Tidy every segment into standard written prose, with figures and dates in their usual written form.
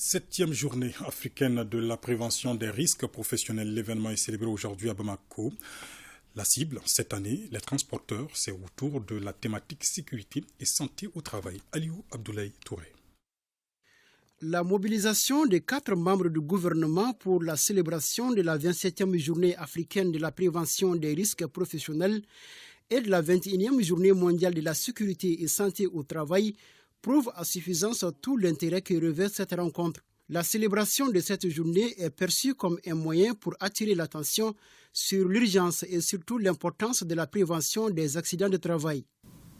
27e journée africaine de la prévention des risques professionnels. L'événement est célébré aujourd'hui à Bamako. La cible, cette année, les transporteurs, c'est autour de la thématique sécurité et santé au travail. Aliou Abdoulaye Touré. La mobilisation des 4 membres du gouvernement pour la célébration de la 27e journée africaine de la prévention des risques professionnels et de la 21e journée mondiale de la sécurité et santé au travail prouve à suffisance tout l'intérêt que revêt cette rencontre. La célébration de cette journée est perçue comme un moyen pour attirer l'attention sur l'urgence et surtout l'importance de la prévention des accidents de travail.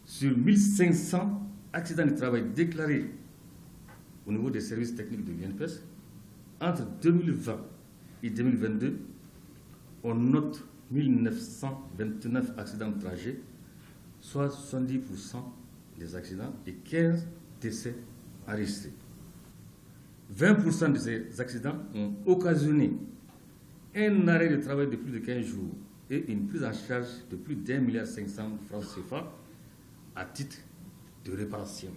Sur 1500 accidents de travail déclarés au niveau des services techniques de l'INPES, entre 2020 et 2022, on note 1929 accidents de trajet, soit 70% des accidents et 15 décès enregistrés. 20% de ces accidents ont occasionné un arrêt de travail de plus de 15 jours et une prise en charge de plus d'1,5 milliard de francs CFA à titre de réparation.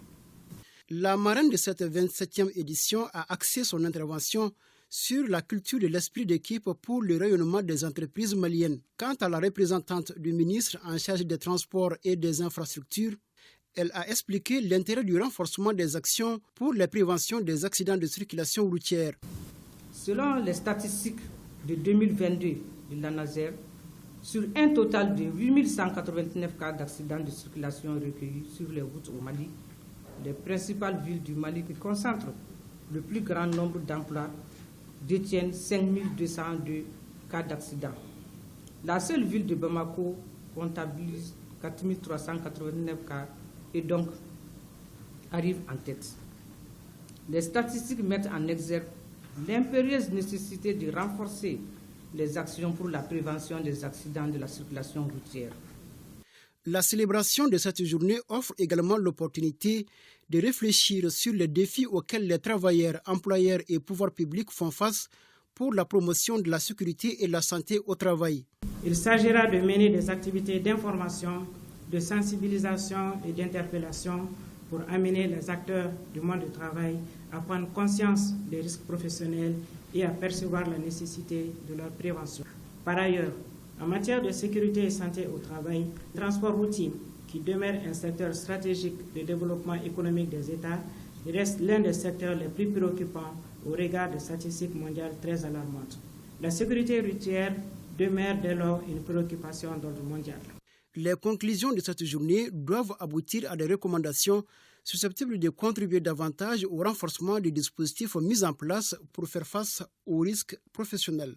La marraine de cette 27e édition a axé son intervention sur la culture de l'esprit d'équipe pour le rayonnement des entreprises maliennes. Quant à la représentante du ministre en charge des transports et des infrastructures, elle a expliqué l'intérêt du renforcement des actions pour la prévention des accidents de circulation routière. Selon les statistiques de 2022 de l'ANASER, sur un total de 8189 cas d'accidents de circulation recueillis sur les routes au Mali, les principales villes du Mali qui concentrent le plus grand nombre d'emplois détiennent 5202 cas d'accidents. La seule ville de Bamako comptabilise 4389 cas et donc arrive en tête. Les statistiques mettent en exergue l'impérieuse nécessité de renforcer les actions pour la prévention des accidents de la circulation routière. La célébration de cette journée offre également l'opportunité de réfléchir sur les défis auxquels les travailleurs, employeurs et pouvoirs publics font face pour la promotion de la sécurité et de la santé au travail. Il s'agira de mener des activités d'information, de sensibilisation et d'interpellation pour amener les acteurs du monde du travail à prendre conscience des risques professionnels et à percevoir la nécessité de leur prévention. Par ailleurs, en matière de sécurité et santé au travail, le transport routier, qui demeure un secteur stratégique de développement économique des États, reste l'un des secteurs les plus préoccupants au regard des statistiques mondiales très alarmantes. La sécurité routière demeure dès lors une préoccupation d'ordre mondial. Les conclusions de cette journée doivent aboutir à des recommandations susceptibles de contribuer davantage au renforcement des dispositifs mis en place pour faire face aux risques professionnels.